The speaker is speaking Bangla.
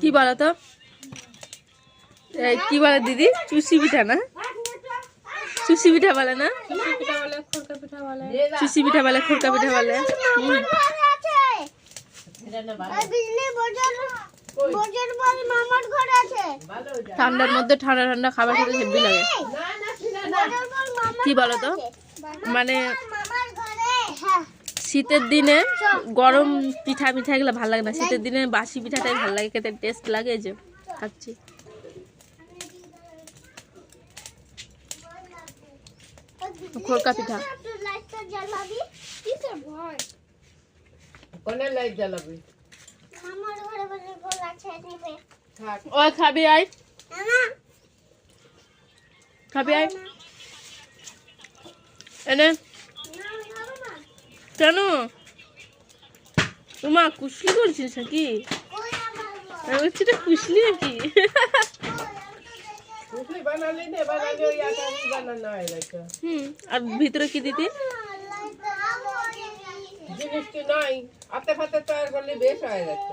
কি বলো তো, কি বলে দিদি? চুষি পিঠা না, চুষি পিঠা বলে না, চুষি পিঠা বলে, খোরকা পিঠা বলে। ঠান্ডার মধ্যে ঠান্ডা ঠান্ডা খাবার খেতে হেব্বি লাগে। কি বলো তো, মানে শীতের দিনে গরম পিঠা মিঠা এগুলো ভালো লাগে না, শীতের দিনে বাসি পিঠাটাই ভালো লাগে খেতে, টেস্ট লাগে। যে খাচ্ছি খোরকা পিঠা। ওই খাবি আয়, খাবি আয় এনে। কেন তোমা কুশলি করছিস নাকি? কুশলি নাকি? আর ভিতরে কি দিতি? জিনিস কি নাই, আতে ফাতে তৈরি করলে বেশ হয়ে যেত।